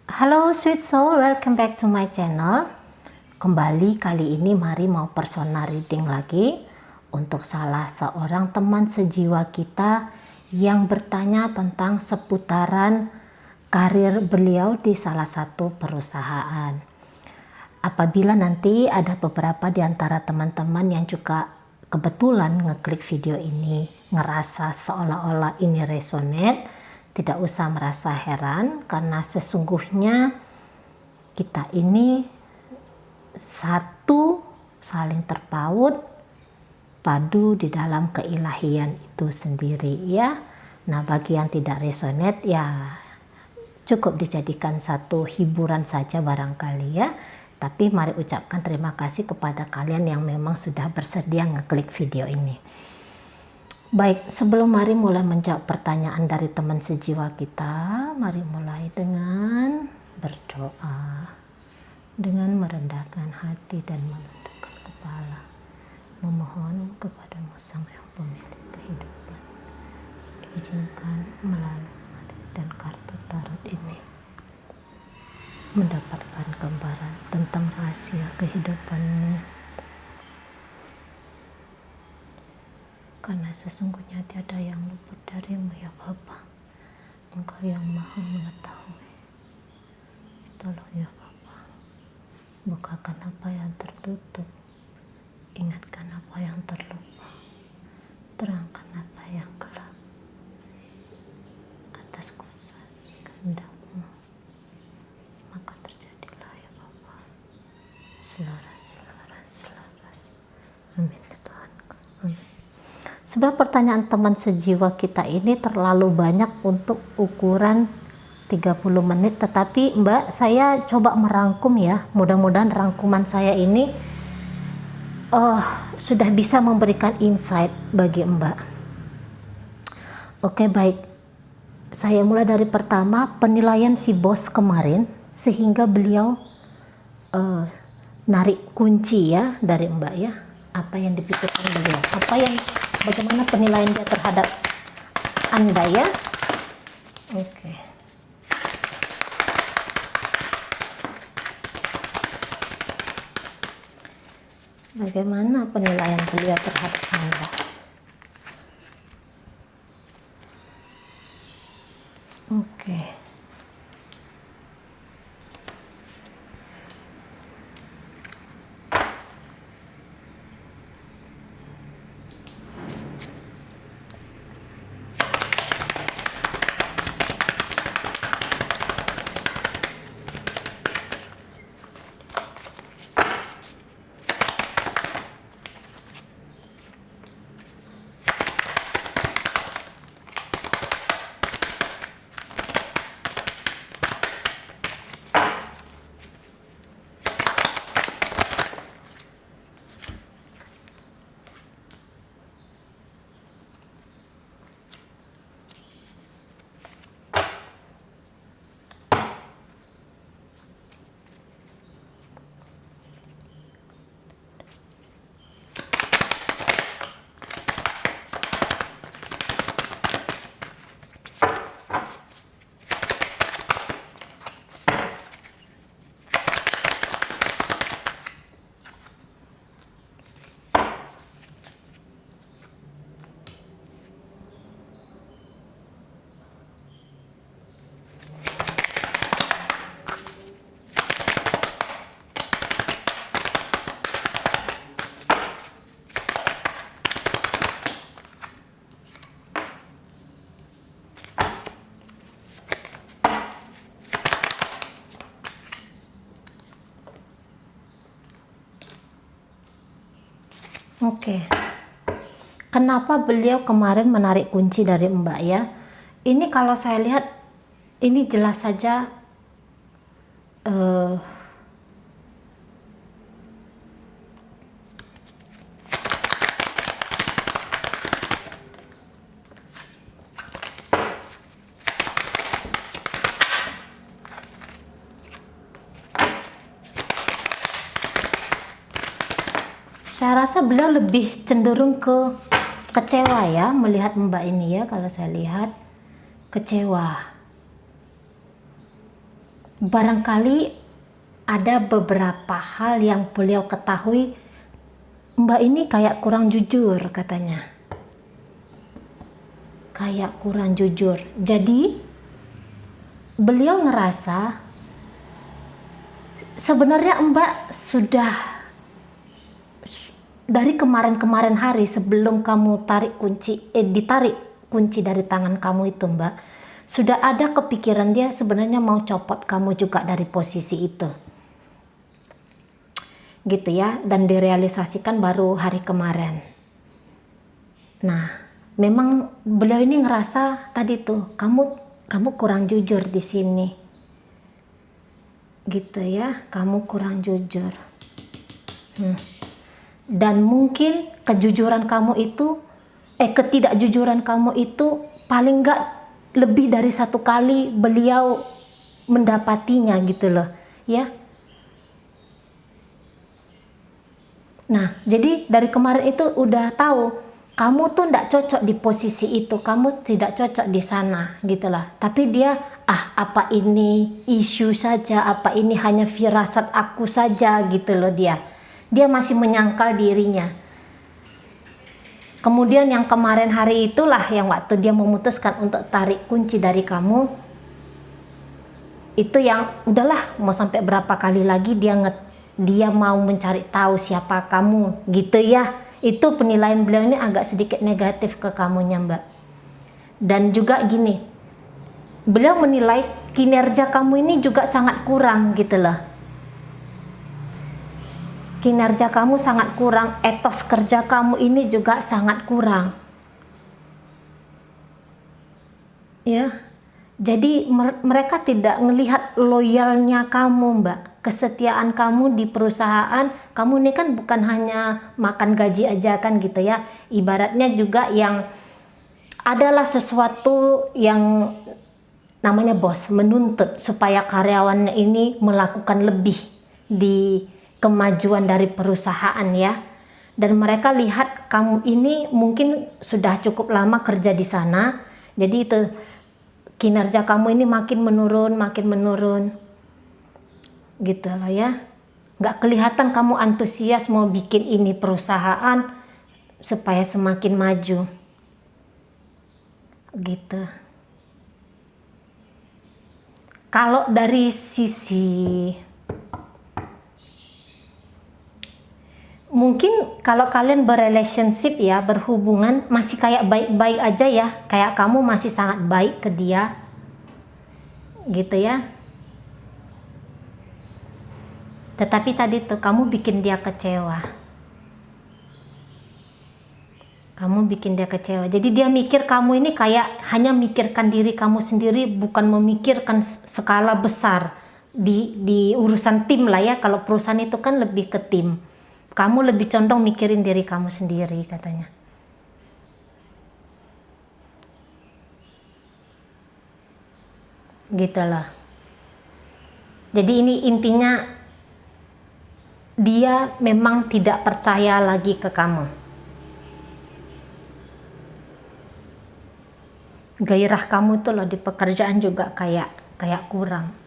Halo sweet soul, welcome back to my channel. Kembali kali ini mari mau personal reading lagi untuk salah seorang teman sejiwa kita yang bertanya tentang seputaran karir beliau di salah satu perusahaan. Apabila nanti ada beberapa di antara teman-teman yang juga kebetulan ngeklik video ini ngerasa seolah-olah ini resonate, tidak usah merasa heran karena sesungguhnya kita ini satu saling terpaut padu di dalam keilahian itu sendiri ya. Nah, bagi yang tidak resonate ya cukup dijadikan satu hiburan saja barangkali ya. Tapi mari ucapkan terima kasih kepada kalian yang memang sudah bersedia ngeklik video ini. Baik, sebelum mari mulai menjawab pertanyaan dari teman sejiwa kita, mari mulai dengan berdoa, dengan merendahkan hati dan menundukkan kepala, memohon kepadamu Sang Yang Pemilik kehidupan, izinkan melalui mari dan kartu tarot ini mendapatkan gambaran tentang rahasia kehidupanmu. Karena sesungguhnya tiada yang luput darimu ya Bapa. Engkau yang maha mengetahui. Tolong ya Bapa, bukakan apa yang tertutup, ingatkan apa yang terlupa, terangkan apa yang gelap, atas kuasa kehendak-Mu. Maka terjadilah ya Bapa, selaras. Amin ya Tuhanku. Amin. Sebab pertanyaan teman sejiwa kita ini terlalu banyak untuk ukuran 30 menit, tetapi Mbak, saya coba merangkum ya. Mudah-mudahan rangkuman saya ini sudah bisa memberikan insight bagi Mbak. Oke, baik. Saya mulai dari pertama, penilaian si bos kemarin sehingga beliau narik kunci ya dari Mbak ya. Apa yang dipikirkan beliau? Bagaimana penilaian dia terhadap Anda ya? Oke. Bagaimana penilaian beliau terhadap Anda? Oke. Oke. Kenapa beliau kemarin menarik kunci dari Mbak ya? Ini kalau saya lihat ini jelas saja saya rasa beliau lebih cenderung ke kecewa ya melihat Mbak ini ya. Kalau saya lihat kecewa. barangkali ada beberapa hal yang beliau ketahui, Mbak ini kayak kurang jujur katanya. Kayak kurang jujur. Jadi beliau ngerasa sebenarnya Mbak sudah dari kemarin-kemarin hari sebelum kamu ditarik kunci dari tangan kamu itu, Mbak, sudah ada kepikiran dia sebenarnya mau copot kamu juga dari posisi itu. Gitu ya, dan direalisasikan baru hari kemarin. Nah, memang beliau ini ngerasa tadi tuh, kamu kurang jujur di sini. Gitu ya, kamu kurang jujur. Dan mungkin ketidakjujuran kamu itu paling enggak lebih dari satu kali beliau mendapatinya gitu loh, ya. Nah, jadi dari kemarin itu udah tahu kamu tuh enggak cocok di posisi itu, kamu tidak cocok di sana gitu lah. Tapi dia, apa ini isu saja, apa ini hanya firasat aku saja gitu loh dia. Dia masih menyangkal dirinya. Kemudian yang kemarin hari itulah yang waktu dia memutuskan untuk tarik kunci dari kamu, itu yang udahlah mau sampai berapa kali lagi dia mau mencari tahu siapa kamu gitu ya. Itu penilaian beliau ini agak sedikit negatif ke kamunya, Mbak. Dan juga gini, beliau menilai kinerja kamu ini juga sangat kurang gitu loh. Kinerja kamu sangat kurang, etos kerja kamu ini juga sangat kurang. Ya. Jadi mereka tidak melihat loyalnya kamu, Mbak. Kesetiaan kamu di perusahaan, kamu ini kan bukan hanya makan gaji aja kan gitu ya. Ibaratnya juga yang adalah sesuatu yang namanya bos menuntut supaya karyawannya ini melakukan lebih di kemajuan dari perusahaan ya. Dan mereka lihat kamu ini mungkin sudah cukup lama kerja di sana, jadi itu kinerja kamu ini makin menurun gitu loh ya. Nggak kelihatan kamu antusias mau bikin ini perusahaan supaya semakin maju gitu. Kalau dari sisi mungkin kalau kalian berrelationship ya, berhubungan masih kayak baik-baik aja ya, kayak kamu masih sangat baik ke dia gitu ya. Tetapi tadi tuh kamu bikin dia kecewa. Jadi dia mikir kamu ini kayak hanya mikirkan diri kamu sendiri, bukan memikirkan skala besar di urusan tim lah ya. Kalau perusahaan itu kan lebih ke tim. Kamu lebih condong mikirin diri kamu sendiri katanya. Gitu loh. Jadi ini intinya dia memang tidak percaya lagi ke kamu. Gairah kamu tuh loh di pekerjaan juga kayak kurang.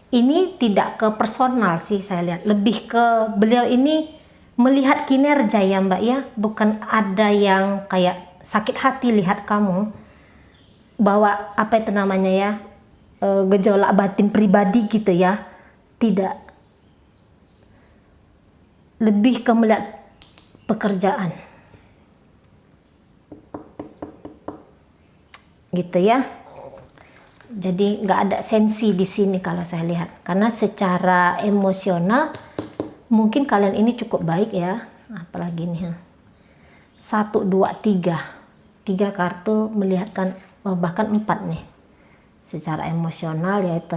Ini tidak ke personal sih saya lihat, lebih ke beliau ini melihat kinerja ya Mbak ya, bukan ada yang kayak sakit hati lihat kamu bawa apa itu namanya ya, gejolak batin pribadi gitu ya, tidak, lebih ke melihat pekerjaan gitu ya. Jadi nggak ada sensi di sini kalau saya lihat, karena secara emosional mungkin kalian ini cukup baik ya, apalagi nih 1, 2, 3 kartu melihatkan, bahkan 4 nih secara emosional yaitu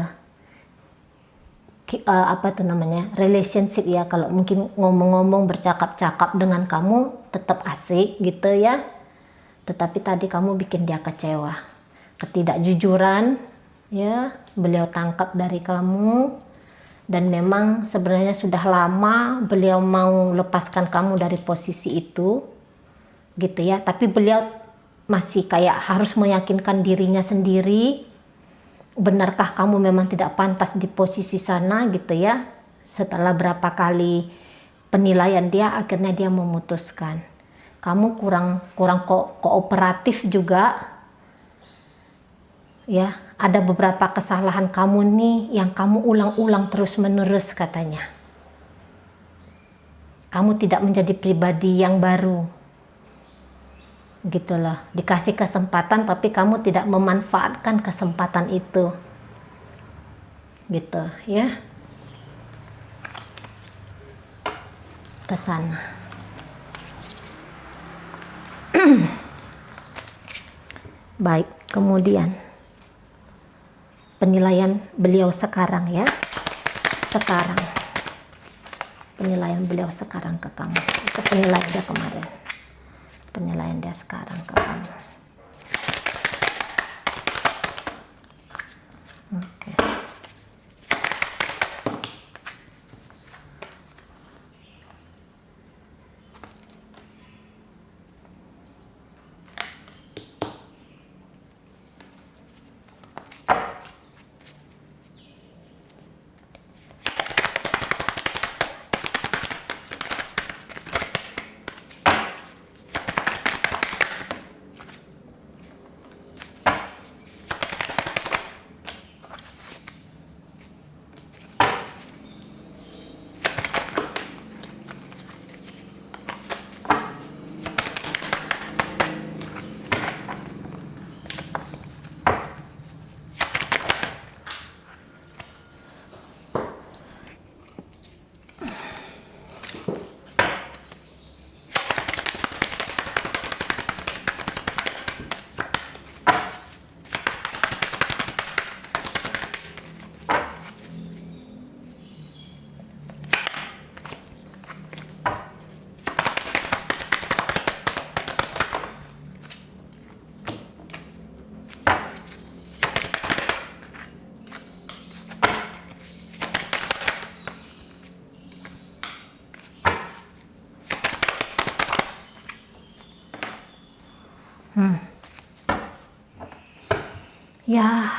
apa tuh namanya, relationship ya. Kalau mungkin ngomong-ngomong bercakap-cakap dengan kamu tetap asik gitu ya, tetapi tadi kamu bikin dia kecewa. Ketidakjujuran ya beliau tangkap dari kamu, dan memang sebenarnya sudah lama beliau mau lepaskan kamu dari posisi itu gitu ya, tapi beliau masih kayak harus meyakinkan dirinya sendiri benarkah kamu memang tidak pantas di posisi sana gitu ya. Setelah berapa kali penilaian dia, akhirnya dia memutuskan. Kamu kurang kooperatif juga. Ya, ada beberapa kesalahan kamu nih yang kamu ulang-ulang terus-menerus katanya. Kamu tidak menjadi pribadi yang baru. Gitu loh, dikasih kesempatan tapi kamu tidak memanfaatkan kesempatan itu. Gitu ya. Ke sana. Baik, kemudian penilaian beliau sekarang ya. Sekarang. Penilaian beliau sekarang ke kamu. Itu penilaian dia kemarin. Penilaian dia sekarang ke kamu. Oke. Ya,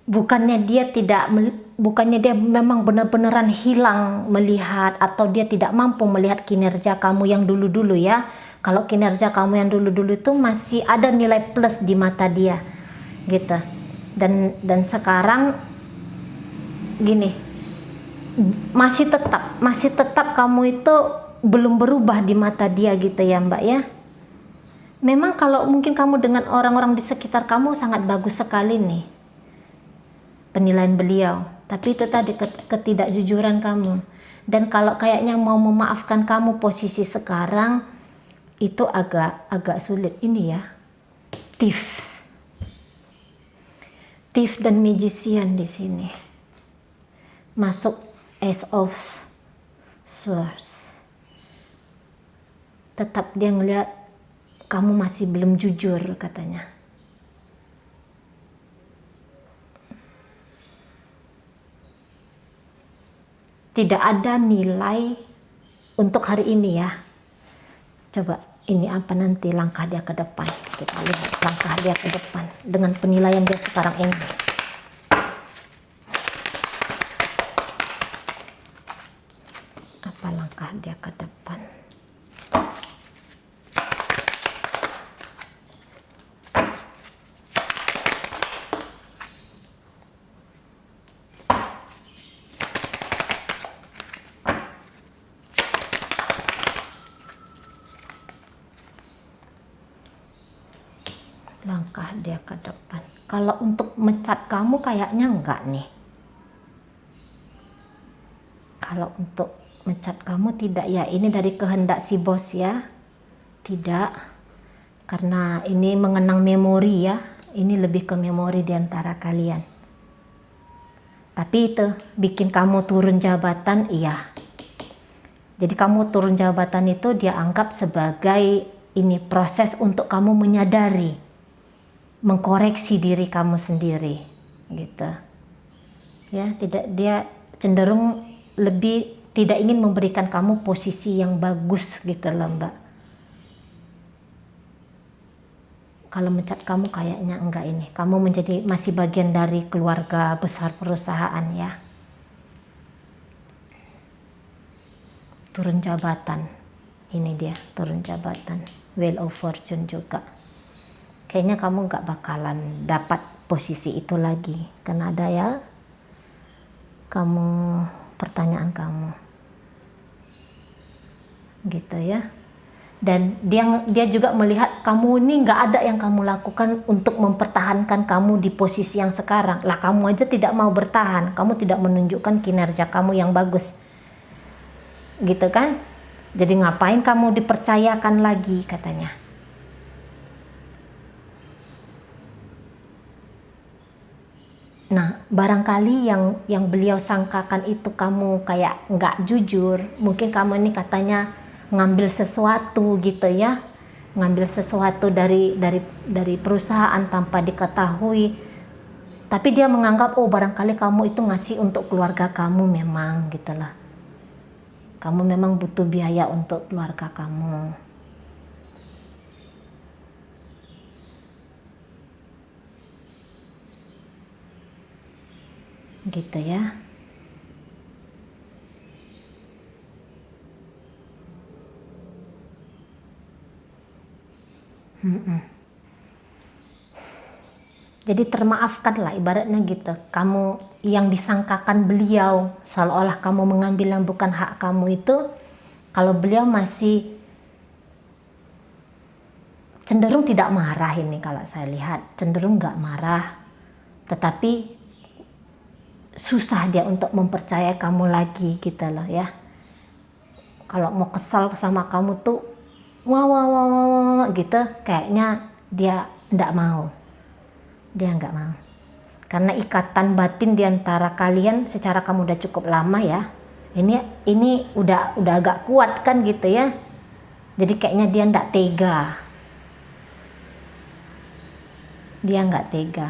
bukannya dia memang benar-benaran hilang melihat atau dia tidak mampu melihat kinerja kamu yang dulu-dulu ya. Kalau kinerja kamu yang dulu-dulu itu masih ada nilai plus di mata dia, gitu. Dan sekarang gini, masih tetap kamu itu belum berubah di mata dia gitu ya Mbak ya. Memang kalau mungkin kamu dengan orang-orang di sekitar kamu sangat bagus sekali nih penilaian beliau. Tapi itu tadi ketidakjujuran kamu. Dan kalau kayaknya mau memaafkan kamu posisi sekarang itu agak sulit ini ya. Thief dan magician di sini. Masuk Ace of Swords. Tetap dia ngeliat kamu masih belum jujur katanya. Tidak ada nilai untuk hari ini ya. Coba ini apa nanti langkah dia ke depan. Kita lihat langkah dia ke depan dengan penilaian dia sekarang ini. Apa langkah dia ke depan? Langkah dia ke depan. Kalau untuk mecat kamu kayaknya enggak nih. Kalau untuk mecat kamu tidak ya, ini dari kehendak si bos ya. Tidak. Karena ini mengenang memori ya. Ini lebih ke memori di antara kalian. Tapi itu bikin kamu turun jabatan, iya. Jadi kamu turun jabatan itu dia anggap sebagai ini proses untuk kamu menyadari, mengkoreksi diri kamu sendiri gitu ya. Dia cenderung lebih tidak ingin memberikan kamu posisi yang bagus gitu loh Mbak. kalau mencat kamu kayaknya enggak ini. Kamu masih bagian dari keluarga besar perusahaan ya. Turun jabatan. Ini dia, turun jabatan. Wheel of Fortune juga. Kayaknya kamu enggak bakalan dapat posisi itu lagi. Karena ada ya pertanyaan kamu. Gitu ya. Dan dia juga melihat kamu ini nggak ada yang kamu lakukan untuk mempertahankan kamu di posisi yang sekarang. Lah kamu aja tidak mau bertahan, kamu tidak menunjukkan kinerja kamu yang bagus. Gitu kan? Jadi ngapain kamu dipercayakan lagi katanya. Nah, barangkali yang beliau sangkakan itu kamu kayak nggak jujur. Mungkin kamu ini katanya ngambil sesuatu gitu ya, ngambil sesuatu dari perusahaan tanpa diketahui, tapi dia menganggap oh barangkali kamu itu ngasih untuk keluarga kamu memang gitulah, kamu memang butuh biaya untuk keluarga kamu. Gitu ya. Jadi termaafkan lah ibaratnya gitu. Kamu yang disangkakan beliau seolah-olah kamu mengambil yang bukan hak kamu itu, kalau beliau masih cenderung tidak marah ini kalau saya lihat, cenderung nggak marah, tetapi susah dia untuk mempercayai kamu lagi gitu loh ya. Kalau mau kesal sama kamu tuh wah gitu, kayaknya dia nggak mau. Dia nggak mau. Karena ikatan batin diantara kalian secara kamu udah cukup lama ya. Ini udah agak kuat kan gitu ya. Jadi kayaknya dia nggak tega. Dia nggak tega.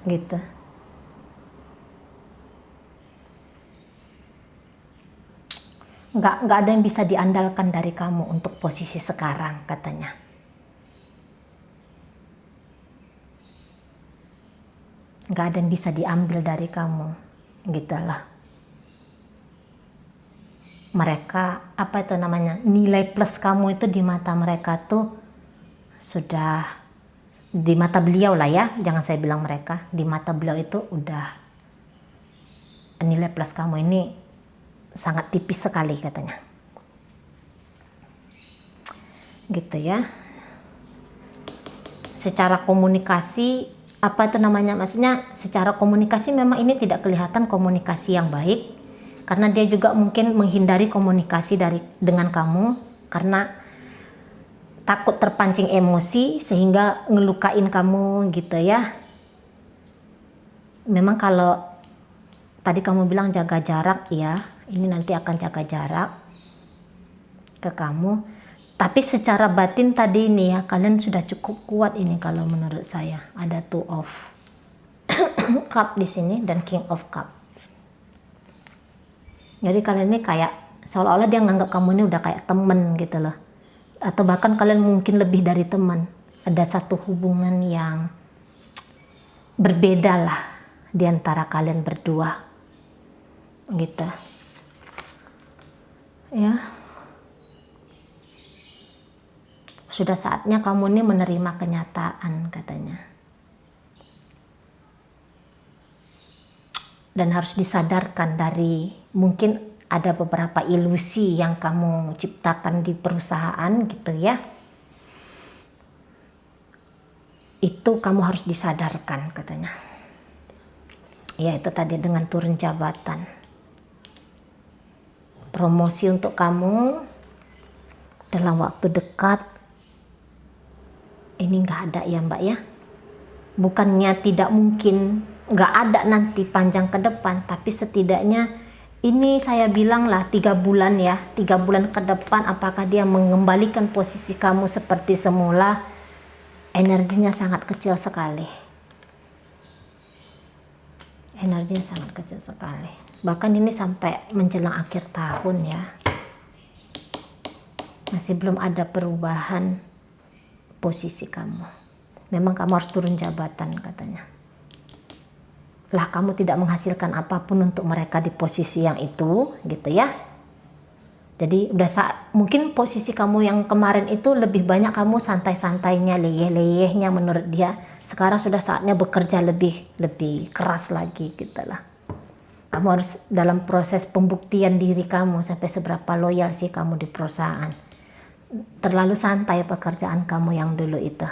Gitu. Nggak ada yang bisa diandalkan dari kamu untuk posisi sekarang katanya. Nggak ada yang bisa diambil dari kamu gitulah. Mereka apa itu namanya, nilai plus kamu itu di mata mereka tuh sudah, di mata beliau lah ya, jangan saya bilang mereka, di mata beliau itu udah nilai plus kamu ini sangat tipis sekali katanya. Gitu ya. Secara komunikasi apa itu namanya, maksudnya secara komunikasi memang ini tidak kelihatan komunikasi yang baik, karena dia juga mungkin menghindari komunikasi dengan kamu karena takut terpancing emosi sehingga ngelukain kamu gitu ya. Memang kalau tadi kamu bilang jaga jarak ya, ini nanti akan jaga jarak ke kamu, tapi secara batin tadi ini ya kalian sudah cukup kuat ini kalau menurut saya. Ada Two of Cup di sini dan King of Cup. Jadi kalian ini kayak seolah-olah dia nganggap kamu ini udah kayak temen gitu loh, atau bahkan kalian mungkin lebih dari teman. Ada satu hubungan yang berbeda lah di antara kalian berdua gitu ya. Sudah saatnya kamu ini menerima kenyataan katanya, dan harus disadarkan dari mungkin ada beberapa ilusi yang kamu ciptakan di perusahaan gitu ya. Itu kamu harus disadarkan katanya. Ya itu tadi dengan turun jabatan. Promosi untuk kamu dalam waktu dekat ini nggak ada ya Mbak ya. Bukannya tidak mungkin nggak ada nanti panjang ke depan, tapi setidaknya ini saya bilang lah 3 bulan ya, 3 bulan ke depan apakah dia mengembalikan posisi kamu seperti semula, energinya sangat kecil sekali. Energinya sangat kecil sekali. Bahkan ini sampai menjelang akhir tahun ya. Masih belum ada perubahan posisi kamu. Memang kamu harus turun jabatan katanya. Lah kamu tidak menghasilkan apapun untuk mereka di posisi yang itu gitu ya. Jadi mungkin posisi kamu yang kemarin itu lebih banyak kamu santai-santainya, leyeh-leyehnya menurut dia. Sekarang sudah saatnya bekerja lebih keras lagi gitu lah. Kamu harus dalam proses pembuktian diri kamu sampai seberapa loyal sih kamu di perusahaan. Terlalu santai pekerjaan kamu yang dulu itu.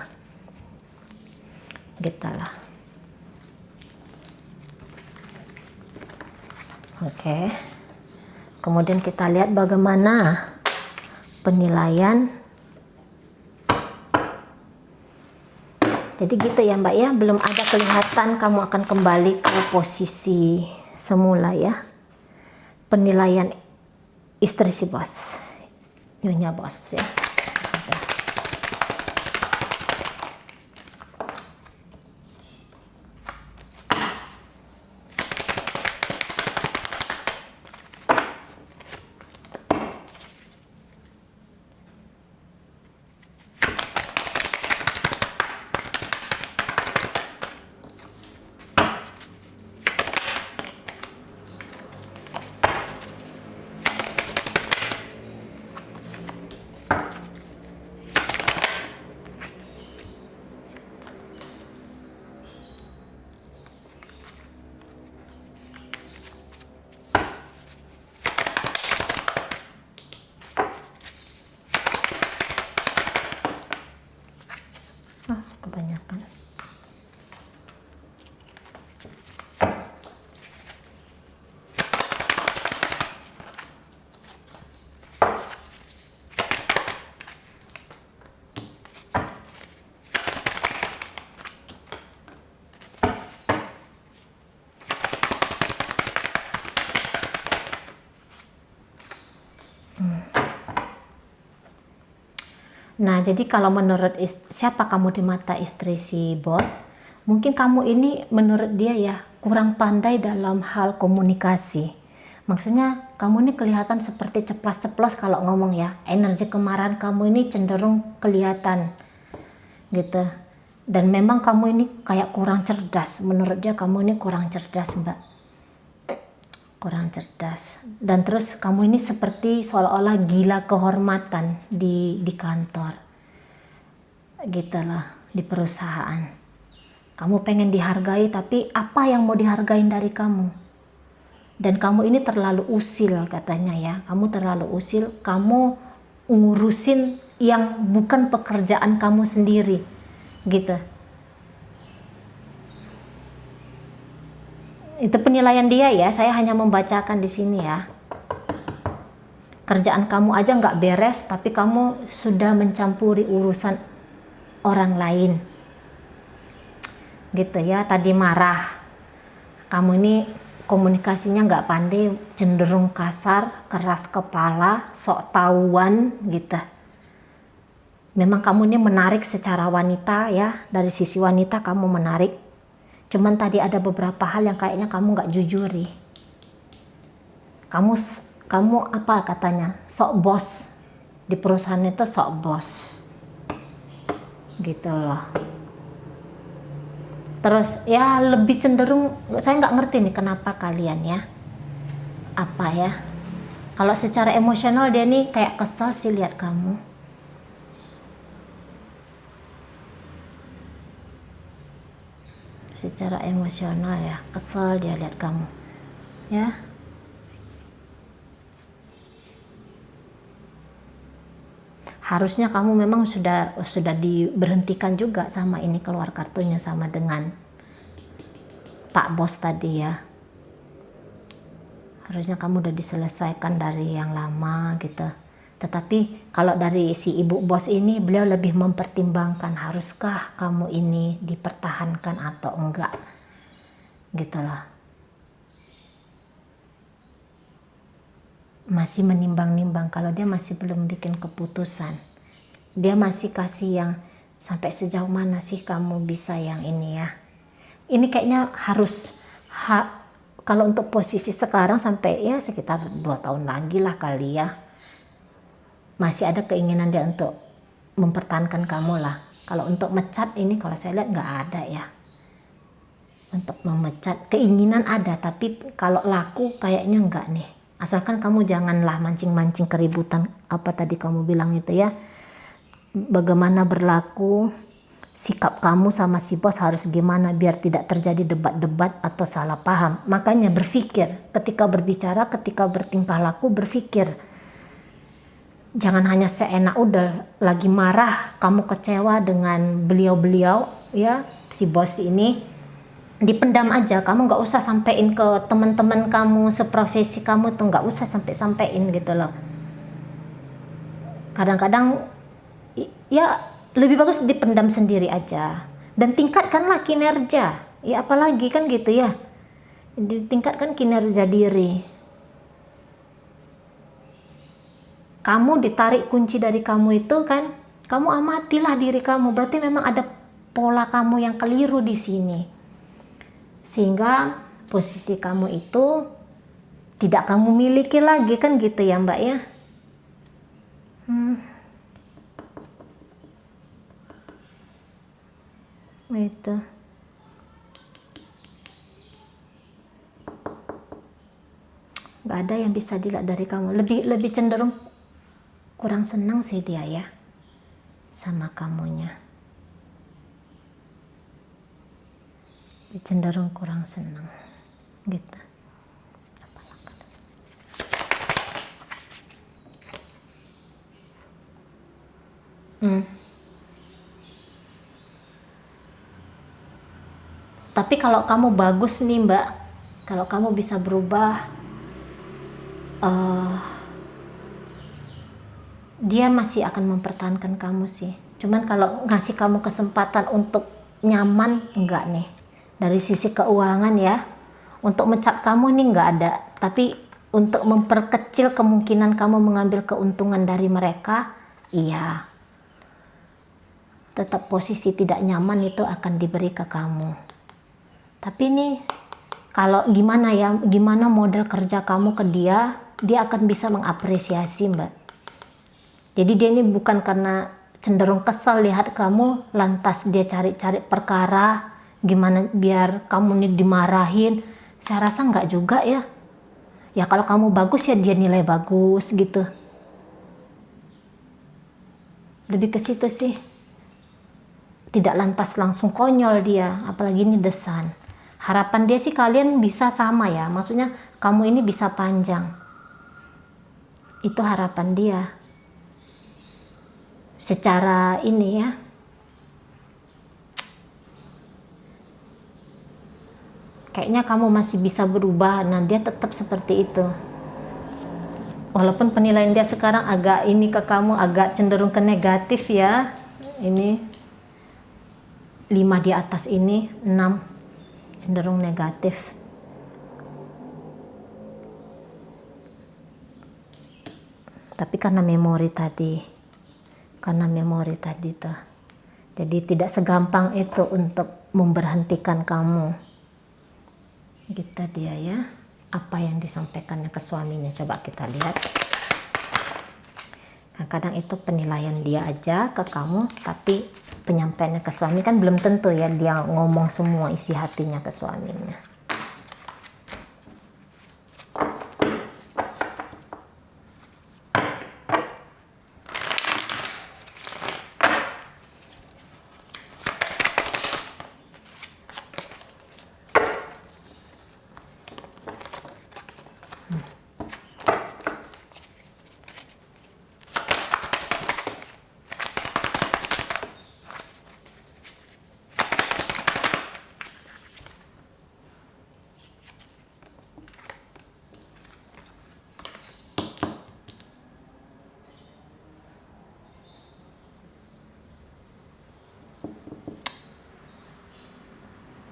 Gitu lah. Oke. Kemudian kita lihat bagaimana penilaian. Jadi gitu ya Mbak ya, belum ada kelihatan kamu akan kembali ke posisi semula ya. Penilaian istri si bos, nyonya bos ya. Kebanyakan. Nah, jadi kalau menurut siapa kamu di mata istri si bos, mungkin kamu ini menurut dia ya kurang pandai dalam hal komunikasi. Maksudnya kamu ini kelihatan seperti ceplas-ceplos kalau ngomong ya. Energi kemarahan kamu ini cenderung kelihatan gitu. Dan memang kamu ini kayak kurang cerdas. Menurut dia kamu ini kurang cerdas, Mbak. Kurang cerdas. Dan terus kamu ini seperti seolah-olah gila kehormatan di kantor. Gitulah, di perusahaan. Kamu pengen dihargai, tapi apa yang mau dihargain dari kamu? Dan kamu ini terlalu usil katanya ya. Kamu terlalu usil, kamu ngurusin yang bukan pekerjaan kamu sendiri. Gitu. Itu penilaian dia ya, saya hanya membacakan di sini ya. Kerjaan kamu aja nggak beres, tapi kamu sudah mencampuri urusan orang lain. Gitu ya, tadi marah. Kamu ini komunikasinya nggak pandai, cenderung kasar, keras kepala, sok tahuan gitu. Memang kamu ini menarik secara wanita ya, dari sisi wanita kamu menarik. Cuman tadi ada beberapa hal yang kayaknya kamu nggak jujuri. Kamu apa katanya? Sok bos. Di perusahaan itu sok bos. Gitu loh. Terus ya lebih cenderung, saya nggak ngerti nih kenapa kalian ya. Apa ya? Kalau secara emosional dia nih kayak kesel sih lihat kamu. Secara emosional ya, kesel dia lihat kamu ya. Harusnya kamu memang sudah diberhentikan juga sama ini, keluar kartunya sama dengan Pak Bos tadi ya. Harusnya kamu udah diselesaikan dari yang lama gitu. Tetapi kalau dari si ibu bos ini, beliau lebih mempertimbangkan haruskah kamu ini dipertahankan atau enggak. Gitu loh. Masih menimbang-nimbang, kalau dia masih belum bikin keputusan. Dia masih kasih yang sampai sejauh mana sih kamu bisa yang ini ya. Ini kayaknya harus, kalau untuk posisi sekarang sampai ya sekitar 2 tahun lagi lah kali ya. Masih ada keinginan dia untuk mempertahankan kamu lah. Kalau untuk mecat ini kalau saya lihat nggak ada ya. Untuk memecat keinginan ada, tapi kalau laku kayaknya enggak nih. Asalkan kamu janganlah mancing-mancing keributan, apa tadi kamu bilang itu ya. Bagaimana berlaku, sikap kamu sama si bos harus gimana biar tidak terjadi debat-debat atau salah paham. Makanya berpikir, ketika berbicara, ketika bertingkah laku berpikir. Jangan hanya seenak udah lagi marah, kamu kecewa dengan beliau-beliau ya, si bos ini. Dipendam aja, kamu nggak usah sampein ke teman-teman kamu seprofesi kamu tuh, nggak usah sampein gitu loh. Kadang-kadang ya lebih bagus dipendam sendiri aja dan tingkatkanlah kinerja ya, apalagi kan gitu ya, ditingkatkan kinerja diri. Kamu ditarik kunci dari kamu itu kan, kamu amatilah diri kamu, berarti memang ada pola kamu yang keliru di sini. Sehingga posisi kamu itu tidak kamu miliki lagi kan gitu ya Mbak ya. Itu. Gak ada yang bisa dilihat dari kamu. Lebih cenderung kurang senang sih dia ya sama kamunya. Cenderung kurang senang gitu. Tapi kalau kamu bagus nih Mbak, kalau kamu bisa berubah, dia masih akan mempertahankan kamu sih. Cuman kalau ngasih kamu kesempatan untuk nyaman, enggak nih. Dari sisi keuangan ya, untuk mencat kamu nih nggak ada, tapi untuk memperkecil kemungkinan kamu mengambil keuntungan dari mereka, iya. Tetap posisi tidak nyaman itu akan diberi ke kamu. Tapi nih, kalau gimana model kerja kamu ke dia, dia akan bisa mengapresiasi Mbak. Jadi dia ini bukan karena cenderung kesal lihat kamu, lantas dia cari-cari perkara, gimana biar kamu nih dimarahin. Saya rasa nggak juga ya. Ya kalau kamu bagus ya dia nilai bagus gitu. Lebih ke situ sih. Tidak lantas langsung konyol dia, apalagi ini desan. Harapan dia sih kalian bisa sama ya. Maksudnya kamu ini bisa panjang. Itu harapan dia. Secara ini ya. Kayaknya kamu masih bisa berubah, nah dia tetap seperti itu. Walaupun penilaian dia sekarang agak ini ke kamu, agak cenderung ke negatif ya. Ini 5 di atas ini, 6 cenderung negatif. Tapi karena memori tadi tuh. Jadi tidak segampang itu untuk memberhentikan kamu. Gitu dia ya, apa yang disampaikannya ke suaminya, coba kita lihat. Nah, kadang itu penilaian dia aja ke kamu, tapi penyampaiannya ke suami kan belum tentu ya dia ngomong semua isi hatinya ke suaminya.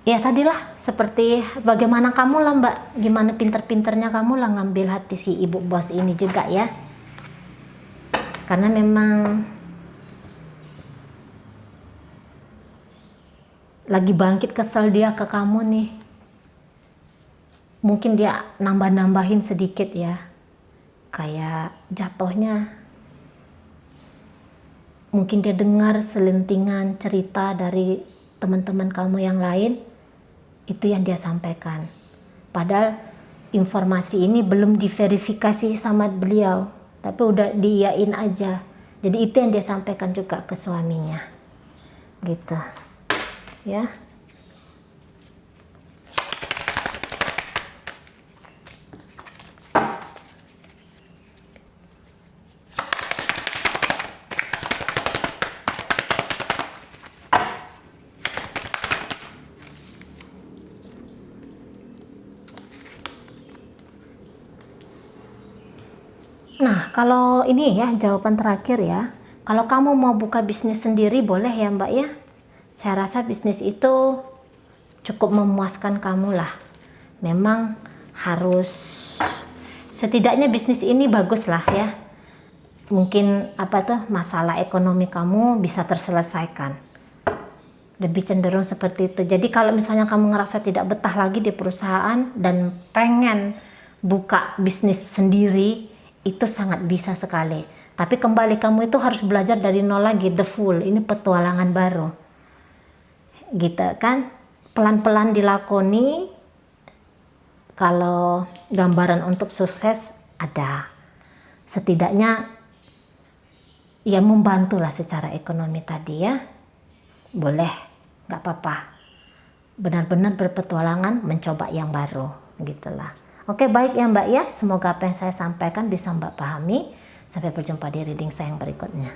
Ya tadilah seperti bagaimana kamu lah Mbak, gimana pinter-pinternya kamu lah ngambil hati si ibu bos ini juga ya. Karena memang lagi bangkit kesel dia ke kamu nih. Mungkin dia nambah-nambahin sedikit ya. Kayak jatuhnya mungkin dia dengar selentingan cerita dari teman-teman kamu yang lain, itu yang dia sampaikan. Padahal informasi ini belum diverifikasi sama beliau, tapi udah diiyain aja. Jadi itu yang dia sampaikan juga ke suaminya, gitu ya. Nah, kalau ini ya jawaban terakhir ya. Kalau kamu mau buka bisnis sendiri boleh ya Mbak ya. Saya rasa bisnis itu cukup memuaskan kamu lah. Memang harus, setidaknya bisnis ini bagus lah ya. Mungkin masalah ekonomi kamu bisa terselesaikan. Lebih cenderung seperti itu. Jadi kalau misalnya kamu ngerasa tidak betah lagi di perusahaan dan pengen buka bisnis sendiri, itu sangat bisa sekali. Tapi kembali kamu itu harus belajar dari nol lagi, the full. Ini petualangan baru, gitu kan. Pelan-pelan dilakoni. Kalau gambaran untuk sukses ada, setidaknya ya membantulah secara ekonomi tadi ya. Boleh, nggak apa-apa. Benar-benar berpetualangan, mencoba yang baru, gitulah. Oke, baik ya Mbak ya. Semoga apa yang saya sampaikan bisa Mbak pahami. Sampai berjumpa di reading saya yang berikutnya.